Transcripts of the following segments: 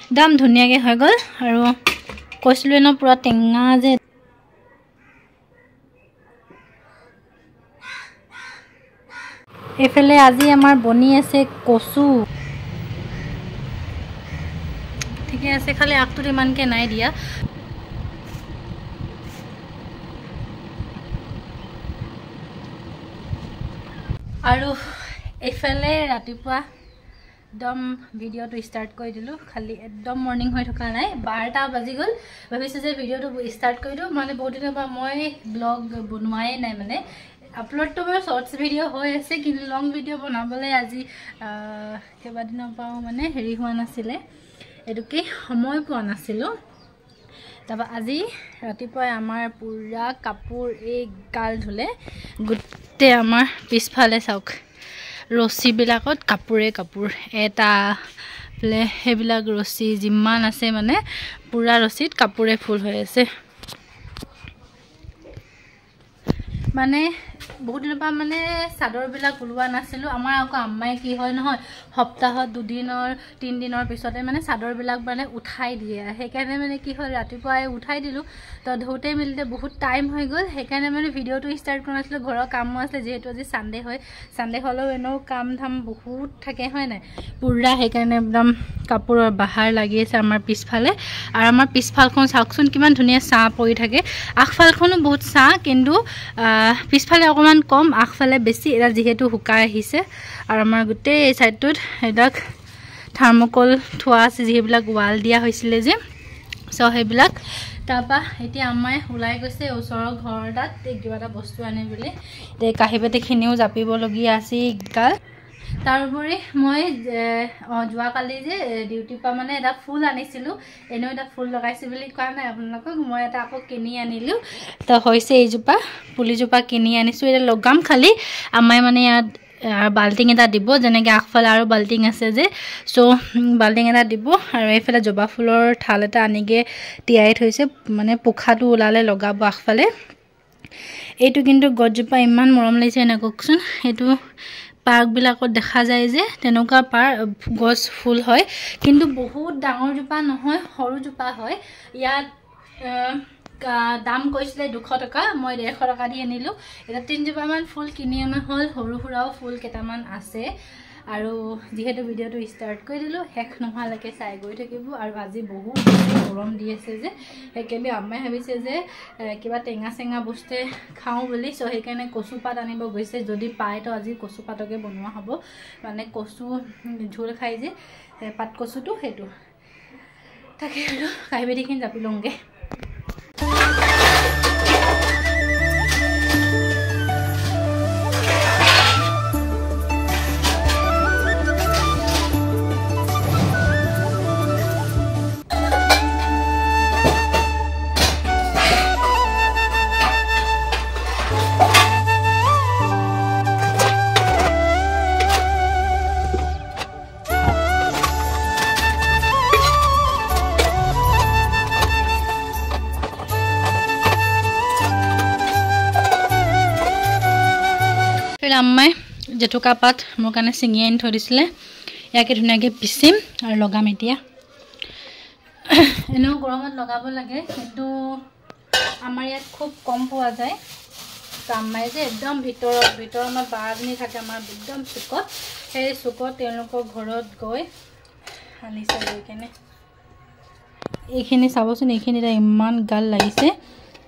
একদম ধুনীয়াকৈ হৈ গ'ল আৰু কৈছিলোঁ ন পুৰা টেঙা যে এইফালে আজি আমাৰ বনি আছে কচু ঠিকে আছে খালি আগটোত ইমানকৈ নাই দিয়া আৰু এইফালে ৰাতিপুৱা একদম ভিডিঅ'টো ষ্টাৰ্ট কৰি দিলোঁ খালি একদম মৰ্ণিং হৈ থকা নাই 12টা বাজি গ'ল ভাবিছোঁ যে ভিডিঅ'টো ষ্টাৰ্ট কৰি দিওঁ মানে বহুত দিনৰ পৰা মই ব্লগ বনোৱাই নাই মানে আপলোডটো বাৰু শ্বৰ্টছ ভিডিঅ' হৈ আছে কিন্তু লং ভিডিঅ' বনাবলৈ আজি কেইবাদিনৰ পৰাও মানে হেৰি হোৱা নাছিলে এইটোকে সময় পোৱা নাছিলোঁ তাৰপৰা আজি ৰাতিপুৱাই আমাৰ পুৰা কাপোৰ এই গাল ধুলে গোটেই আমাৰ পিছফালে চাওক ৰছীবিলাকত কাপোৰে কাপোৰ এটা বোলে সেইবিলাক ৰছী যিমান আছে মানে পুৰা ৰছীত কাপোৰে ফুল হৈ আছে মানে বহুত দিনৰ পৰা মানে চাদৰবিলাক ওলোৱা নাছিলোঁ আমাৰ আকৌ আম্মাই কি হয় নহয় সপ্তাহত 2 দিনৰ 3 দিনৰ পিছতে মানে চাদৰবিলাক মানে উঠাই দিয়ে সেইকাৰণে মানে কি হ'ল ৰাতিপুৱাই উঠাই দিলোঁ তো ধুতে মিলতে বহুত টাইম হৈ গ'ল সেইকাৰণে মানে ভিডিঅ'টো ষ্টাৰ্ট কৰা নাছিলোঁ ঘৰৰ কামো আছে যিহেতু আজি সানডে হয় সানডে হ'লেও এনেও কাম ধাম বহুত থাকে হয় নাই পুৰা সেইকাৰণে একদম কাপোৰৰ বাহাৰ লাগি আছে আমাৰ পিছফালে আৰু আমাৰ পিছফালখন চাওকচোন কিমান ধুনীয়া ছাঁ পৰি থাকে আগফালখনো বহুত ছাঁ কিন্তু পিছফালে অকমান কম আগফালে বেছি এটা যেহেতু শুকাই আহিছে আৰু আমাৰ গোটেই এই সাইডটোত এডাক থাৰ্মোকল থোৱা আছে যিবিলাক ৱাল দিয়া হৈছিল যে সো সেইবিলাক তাৰপা এতিয়া আম্মাই ওলাই গৈছে ওচৰৰ ঘৰ এটাত কিবা এটা বস্তু আনে বুলি তে কাহিবেটিখিনিও জাপিবলগীয়া আছে গাল তাৰোপৰি মই যোৱা কালি যে ডিউটি পা মানে এটা ফুল আনিছিলোঁ এনেও এটা ফুল লগাইছোঁ বুলি কোৱা নাই আপোনালোকক মই এটা আকৌ কিনি আনিলোঁ তো হৈছে এইজোপা পুলিজোপা কিনি আনিছোঁ এটা লগাম খালি আম্মাই মানে ইয়াত বাল্টিং এটা দিব যেনেকৈ আগফালে আৰু বাল্টিং আছে যে সো বাল্টিং এটা দিব আৰু এইফালে জবা ফুলৰ ঠাল এটা আনিগে তিয়াই থৈছে মানে পোখাটো ওলালে লগাব আগফালে এইটো কিন্তু গছজোপা ইমান মৰম লাগিছে এনে কওকচোন এইটো পাৰ্কবিলাকত দেখা যায় যে তেনেকুৱা গছ ফুল হয় কিন্তু বহুত ডাঙৰ জোপা নহয় সৰু জোপা হয় ইয়াত দাম কৈছিলে 200 টকা মই 150 টকা দি আনিলোঁ এটা 3 জোপামান ফুল কিনি অনা হ'ল সৰু সুৰাও ফুল কেইটামান আছে আৰু যেহেতু ভিডিঅ'টো ষ্টাৰ্ট কৰি দিলোঁ শেষ নোহোৱালৈকে চাই গৈ থাকিব আৰু আজি বহুত গৰম দি আছে যে সেইকাৰণে আম্মাই ভাবিছে যে কিবা টেঙা চেঙা বস্তু খাওঁ বুলি সো সেইকাৰণে কচু পাত আনিব গৈছে যদি পায় তো আজি কচু পাতকে বনোৱা হ'ব মানে কচু ঝোল খাই যে পাত কচুটো সেইটো তাকে আৰু কাহিবেটিখিনি জাপি লওঁগে আম্মাই জেতুকা পাত মোৰ কাৰণে ছিঙি আনি থৈ দিছিলে ইয়াকে ধুনীয়াকৈ পিচিম আৰু লগাম এতিয়া এনেও গৰমত লগাব লাগে কিন্তু আমাৰ ইয়াত খুব কম পোৱা যায় আম্মাই যে একদম ভিতৰত আমাৰ বাজনী থাকে আমাৰ একদম চুকত সেই চুকত তেওঁলোকৰ ঘৰত গৈ আনিছে লৈ কেনে এইখিনি চাবচোন এইখিনি ইমান গাল লাগিছে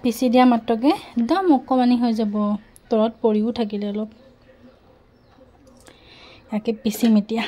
পিচি দিয়া মাত্ৰকে একদম অকমানি হৈ যাব তলত পৰিও থাকিলে অলপ ইয়াকে পিচিম এতিয়া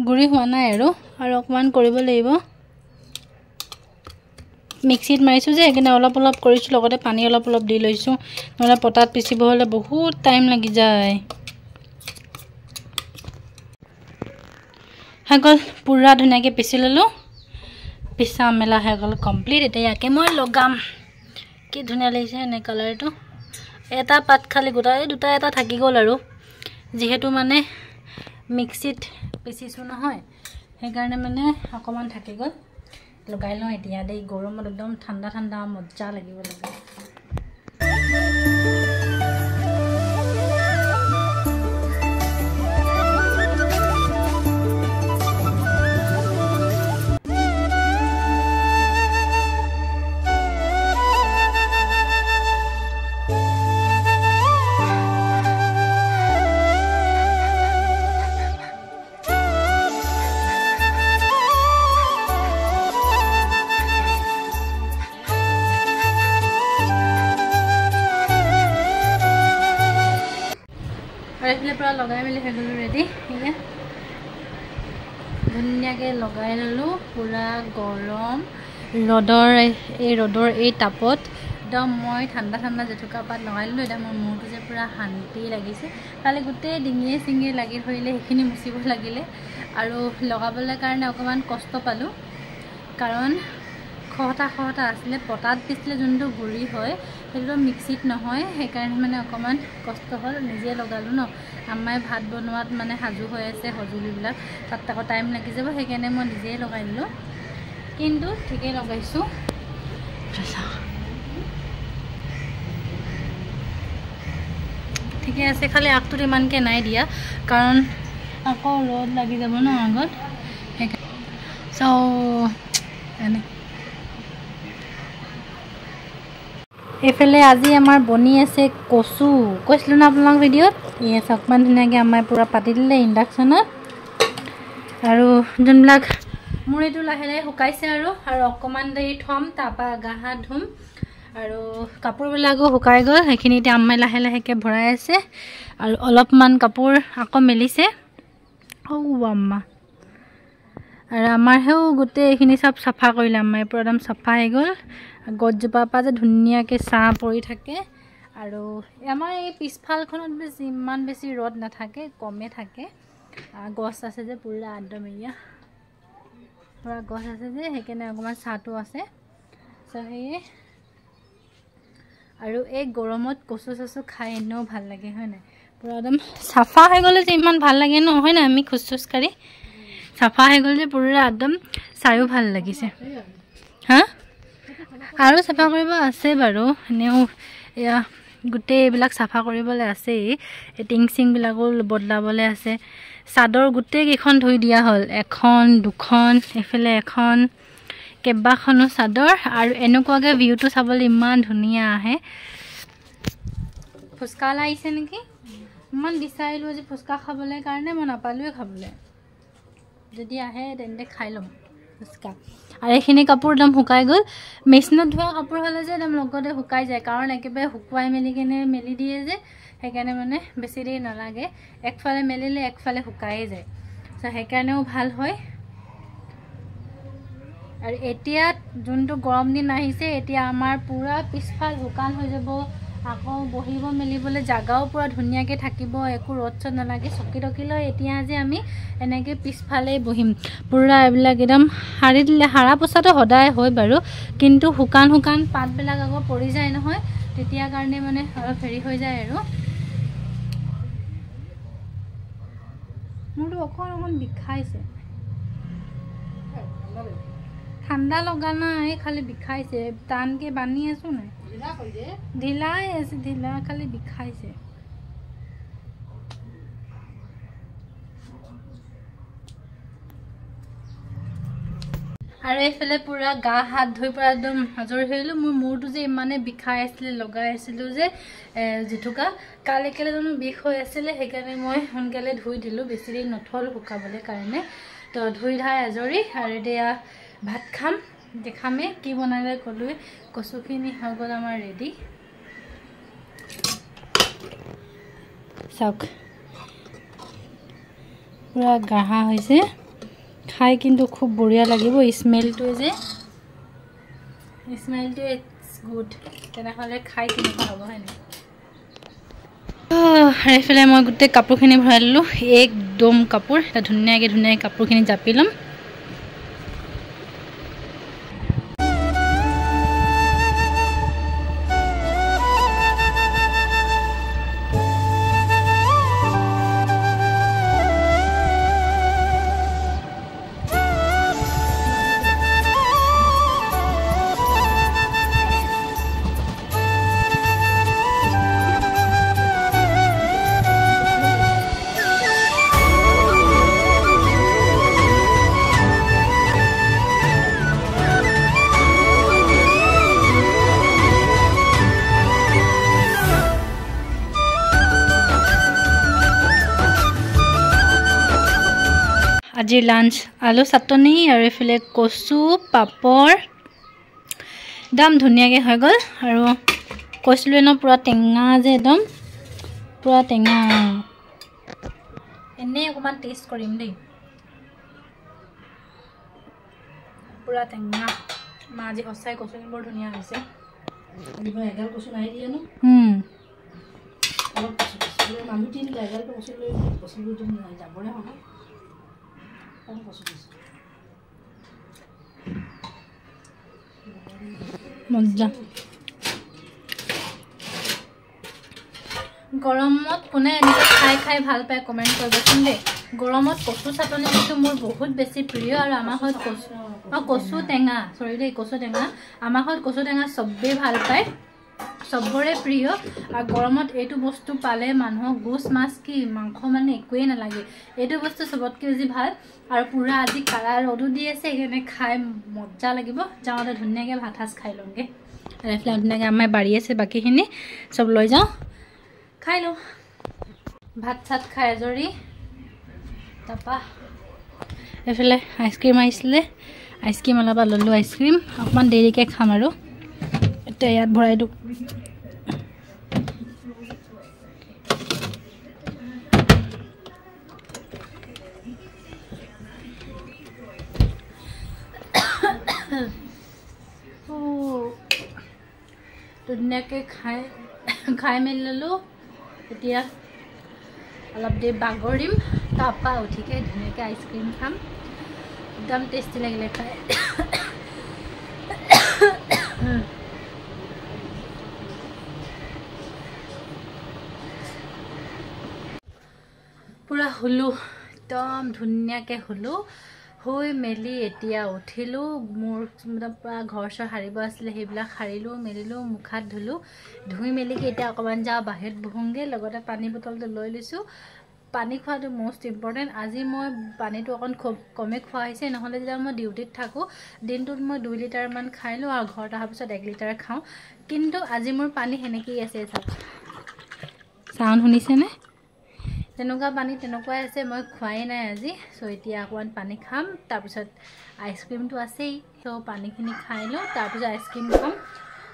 গুড়ি হোৱা নাই আৰু অকমান কৰিব লাগিব মিক্সিত মাৰিছোঁ যে সেইকাৰণে অলপ অলপ কৰিছোঁ, লগতে পানী অলপ অলপ দি লৈছোঁ, নহ'লে পটাত পিচিব হ'লে বহুত টাইম লাগি যায়। হৈ গ'ল, পূৰা ধুনীয়াকৈ পিচি ল'লোঁ, পিছা মেলা হৈ গ'ল কমপ্লিট। এতিয়া ইয়াকে মই লগাম, কি ধুনীয়া লাগিছে এনে কালাৰটো। এটা পাত খালি গোটা, এই দুটা এটা থাকি গ'ল আৰু যিহেতু মানে মিক্সিত পিচিছোঁ নহয় সেইকাৰণে মানে অকণমান থাকি গ'ল। লগাই লওঁ এতিয়া দেই, গৰমত একদম ঠাণ্ডা ঠাণ্ডা মজা লাগিব লাগে। এইফালে পূৰা লগাই মেলি হৈ গ'লোঁ ৰেডি। এতিয়া ধুনীয়াকৈ লগাই ল'লোঁ, পূৰা গৰম ৰ'দৰ এই টাপত একদম মই ঠাণ্ডা ঠাণ্ডা জেতুকা পাত লগাই ল'লোঁ। এতিয়া মোৰ মূৰটো যে পূৰা শান্তি লাগিছে, কালি গোটেই ডিঙিয়ে চিঙিয়ে লাগি ধৰিলে, সেইখিনি মুচিব লাগিলে আৰু লগাবলৈ কাৰণে অকণমান কষ্ট পালোঁ, কাৰণ খহটা আছিলে। পটাত পিছিলে যোনটো গুড়ি হয় সেইটো মিক্সিত নহয়, সেইকাৰণে মানে অকণমান কষ্ট হ'ল। নিজে লগালোঁ ন, আম্মাই ভাত বনোৱাত মানে সাজু হৈ আছে সঁজুলিবিলাক, তাত আকৌ টাইম লাগি যাব, সেইকাৰণে মই নিজেই লগাই দিলোঁ। কিন্তু ঠিকেই লগাইছোঁ। ঠিকে আছে, খালি আগটোত ইমানকৈ নাই দিয়া, কাৰণ আকৌ ৰ'দ লাগি যাব ন আগত, সেইকাৰণে এনে। এইফালে আজি আমাৰ বনি আছে কচু, কৈছিলোঁ ন আপোনালোক ভিডিঅ'ত। ইয়েছ, অকণমান ধুনীয়াকৈ আমাৰ পূৰা পাতি দিলে ইণ্ডাকশ্যনত। আৰু যোনবিলাক মোৰ এইটো লাহে লাহে শুকাইছে আৰু অকণমান দেৰি থ'ম, তাৰপৰা গা হাত ধুম আৰু কাপোৰবিলাকো শুকাই গ'ল। সেইখিনি এতিয়া আম্মাই লাহে লাহেকৈ ভৰাই আছে আৰু অলপমান কাপোৰ আকৌ মেলিছে আম্মা। আৰু আমাৰহেও গোটেই এইখিনি চব চাফা কৰিলে আম্মাই, পূৰা একদম চাফা হৈ গ'ল। গছজোপাৰ পৰা যে ধুনীয়াকৈ ছাঁ পৰি থাকে। আৰু আমাৰ এই পিছফালখনত বেছি ইমান বেছি ৰ'দ নাথাকে, কমে থাকে, গছ আছে যে পূৰা একদম এৰিয়া পূৰা গছ আছে যে, সেইকাৰণে অকণমান ছাঁটো আছে। সেয়ে আৰু এই গৰমত কচু চচু খাই এনেও ভাল লাগে, হয় নাই? পূৰা একদম চাফা হৈ গ'লে যে ইমান ভাল লাগে ন, হয় নাই? আমি খোজ কাঢ়ি চাফা হৈ গ'ল যে পূৰা একদম চায়ো ভাল লাগিছে। হা, আৰু চাফা কৰিব আছে বাৰু, এনেও এয়া গোটেই এইবিলাক চাফা কৰিবলৈ আছেই, টিং চিংবিলাকো বদলাবলৈ আছে। চাদৰ গোটেইকেইখন ধুই দিয়া হ'ল, এখন দুখন, এইফালে এখন, কেইবাখনো চাদৰ। আৰু এনেকুৱাকৈ ভিউটো চাবলৈ ইমান ধুনীয়া আহে। ফুচকা লাগিছে নেকি? ইমান বিচাৰিলোঁ আজি ফুচকা খাবলৈ কাৰণে, মই নাপালোৱে খাবলৈ। যদি আহে তেন্তে খাই ল'ম ফুচকা। আৰু এইখিনি কাপোৰ একদম শুকাই গ'ল। মেচিনত ধোৱা কাপোৰ হ'লে যে একদম লগতে শুকাই যায়, কাৰণ একেবাৰে শুকুৱাই মেলি দিয়ে যে, সেইকাৰণে মানে বেছি দেৰি নালাগে। একফালে মেলিলে একফালে শুকায়ে যায়, সেইকাৰণেও ভাল হয়। আৰু এতিয়া যোনটো গৰম দিন আহিছে, এতিয়া আমাৰ পূৰা পিছফাল শুকান হৈ যাব, আকৌ বহিব মেলিবলৈ জাগাও পূৰা ধুনীয়াকৈ থাকিব, একো ৰ'দ চ'দ নালাগে। চকী টকী লৈ এতিয়া যে আমি এনেকৈ পিছফালেই বহিম, পূৰা এইবিলাক একদম সাৰি দিলে। সাৰা পোচাটো সদায় হয় বাৰু, কিন্তু শুকান পাতবিলাক আকৌ পৰি যায় নহয়, তেতিয়া কাৰণে মানে অলপ হেৰি হৈ যায় আৰু। মোৰতো অকণ বিষাইছে, ঠাণ্ডা লগা নাই, খালি বিষাইছে। টানকৈ বান্ধি আছোঁ নাই, ঢিলাই আছে, ঢিলা খালি বিষাইছে। আৰু এইফালে পূৰা গা হাত ধুই পূৰা একদম আজৰি হৈলোঁ। মোৰ মূৰটো যে ইমানে বিষাই আছিলে, লগাই আছিলোঁ যে জেতুকা, কালি কেলে জানো বিষ হৈ আছিলে, সেইকাৰণে মই সোনকালে ধুই দিলোঁ, বেছি দেৰি নথলোঁ শুকাবলৈ কাৰণে। তো ধুই ধাই আজৰি। আৰু এতিয়া ভাত খাম, দেখামেই কি বনালে ক'লোৱে। কচুখিনি হৈ গ'ল আমাৰ ৰেডি, চাওক পূৰা গাঢ়া হৈছে, খাই কিন্তু খুব বঢ়িয়া লাগিব। স্মেলটোৱে যে স্মেলটো ইটস গুড তেনেহ'লে খাই কেনেকুৱা হ'ব হয়নে এইফালে মই গোটেই কাপোৰখিনি ভৰাই দিলোঁ একদম কাপোৰ এটা ধুনীয়াকৈ কাপোৰখিনি জাপি ল'ম আজিৰ লাঞ্চ আলু চাটনি আৰু এফালে কচু পাপৰ একদম ধুনীয়াকৈ হৈ গ'ল আৰু কৈছিলোঁ ন পুৰা টেঙা যে একদম পুৰা টেঙা এনেই অকণমান টেষ্ট কৰিম দেই পুৰা টেঙা মা আজি সঁচাই কচুখিনি বৰ ধুনীয়া হৈছে এগাল কচু নাই দিয়ে ন অলপ মানুহ তিনিটা এগালটো কচু লৈ কচুবোৰ যাবৰে হ'ব মজা গৰমত কোনে এনেকৈ খাই ভাল পায় কমেণ্ট কৰিবচোন দেই গৰমত কচু চাটনিটো মোৰ বহুত বেছি প্ৰিয় আৰু আমাৰ ঘৰত কচু টেঙা আমাৰ ঘৰত কচু টেঙা চবেই ভাল পায় চবৰে প্ৰিয় আৰু গৰমত এইটো বস্তু পালে মানুহক গোছ মাছ কি মাংস মানে একোৱেই নালাগে এইটো বস্তু চবতকৈ বেছি ভাল আৰু পুৰা আজি কাৰা ৰ'দো দি আছে সেইকাৰণে খাই মজা লাগিব যাওঁতে ধুনীয়াকৈ ভাত সাজ খাই লওঁগৈ আৰু এইফালে ধুনীয়াকৈ আমাৰ বাৰী আছে বাকীখিনি চব লৈ যাওঁ খাই লওঁ ভাত চাত খাই আজৰি তাৰপৰা এইফালে আইচক্ৰীম আহিছিলে আইচক্ৰীম অলপ ল'লোঁ আইচক্ৰীম অকণমান দেৰিকৈ খাম আৰু এতিয়া ইয়াত ভৰাই দিওঁ ধুনীয়াকৈ খাই মেলি ল'লোঁ এতিয়া অলপ দেৰি বাগৰিম তাৰপৰা উঠিকৈ ধুনীয়াকৈ আইচক্ৰীম খাম একদম টেষ্টি লাগিলে খাই পুৰা শুলোঁ একদম ধুনীয়াকৈ শুলোঁ শুই মেলি এতিয়া উঠিলোঁ মোৰ পুৰা ঘৰ চৰ সাৰিব আছিলে সেইবিলাক সাৰিলোঁ মেলিলোঁ মুখ হাত ধুলোঁ ধুই মেলিকৈ এতিয়া অকণমান যাওঁ বাহিৰত বহোঁগৈ লগতে পানী বটলটো লৈ লৈছোঁ পানী খোৱাটো মষ্ট ইম্পৰ্টেণ্ট আজি মই পানীটো অকণ খুব কমেই খোৱা হৈছে নহ'লে যেতিয়া মই ডিউটিত থাকোঁ দিনটোত মই 2 লিটাৰমান খাই লওঁ আৰু ঘৰত অহাৰ পিছত 1 লিটাৰ খাওঁ কিন্তু আজি মোৰ পানী সেনেকৈয়ে আছে চাউণ্ড শুনিছেনে তেনেকুৱা পানী তেনেকুৱাই আছে মই খোৱাই নাই আজি চ' এতিয়া অকণমান পানী খাম তাৰপিছত আইচক্ৰীমটো আছেই চ' পানীখিনি খাই লওঁ তাৰপিছত আইচক্ৰীম খাম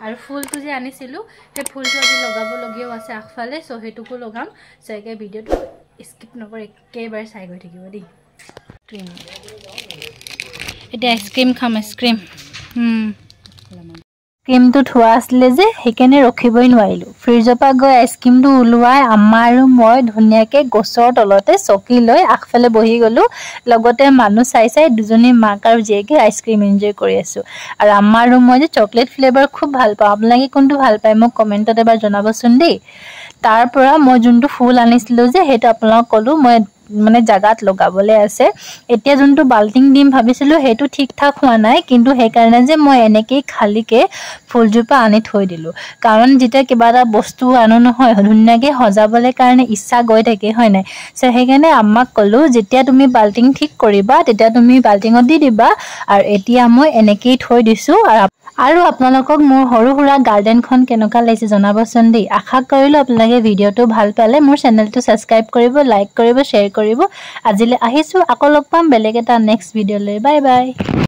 আৰু ফুলটো যে আনিছিলোঁ সেই ফুলটো আজি লগাবলগীয়াও আছে আগফালে চ' সেইটোকো লগাম চ' একে ভিডিঅ'টো স্কিপ নকৰি একেবাৰে চাই গৈ থাকিব দেই এতিয়া আইচক্ৰীম খাম আইচক্ৰীম ক্ৰীমটো থোৱা আছিলে যে সেইকাৰণে ৰখিবই নোৱাৰিলোঁ ফ্ৰিজৰ পৰা গৈ আইচক্ৰীমটো ওলোৱাই আম্মা আৰু মই ধুনীয়াকৈ গছৰ তলতে চকী লৈ আগফালে বহি গ'লোঁ লগতে মানুহ চাই দুজনী মাক আৰু জীয়েকে আইচক্ৰীম এনজয় কৰি আছোঁ আৰু আম্মা আৰু মই যে চকলেট ফ্লেভাৰ খুব ভাল পাওঁ আপোনালোকে কোনটো ভাল পায় মোক কমেণ্টত এবাৰ জনাবচোন দেই তাৰ পৰা মই যোনটো ফুল আনিছিলোঁ যে সেইটো আপোনালোকক ক'লোঁ মই মানে জাগাত লগাবলৈ আছে এতিয়া যোনটো বাল্টিং দিম ভাবিছিলোঁ সেইটো ঠিক ঠাক হোৱা নাই কিন্তু সেইকাৰণে যে মই এনেকৈ খালীকৈ ফুলজোপা আনি থৈ দিলোঁ কাৰণ যেতিয়া কিবা এটা বস্তু আনো নহয় ধুনীয়াকৈ সজাবলৈ কাৰণে ইচ্ছা গৈ থাকে হয় নাই চ' সেইকাৰণে আম্মাক ক'লোঁ যেতিয়া তুমি বাল্টিং ঠিক কৰিবা তেতিয়া তুমি বাল্টিঙত দি দিবা আৰু এতিয়া মই এনেকৈয়ে থৈ দিছোঁ আৰু আপোনালোকক মোৰ সৰু সুৰা গাৰ্ডেনখন কেনেকুৱা লাগিছে জনাবচোন দেই আশা কৰিলোঁ আপোনালোকে ভিডিঅ'টো ভাল পালে মোৰ চেনেলটো ছাবস্ক্ৰাইব কৰিব লাইক কৰিব শ্বেয়াৰ কৰিব আজিলৈ আহিছোঁ আকৌ লগ পাম বেলেগ এটা নেক্সট ভিডিঅ'লৈ বাই বাই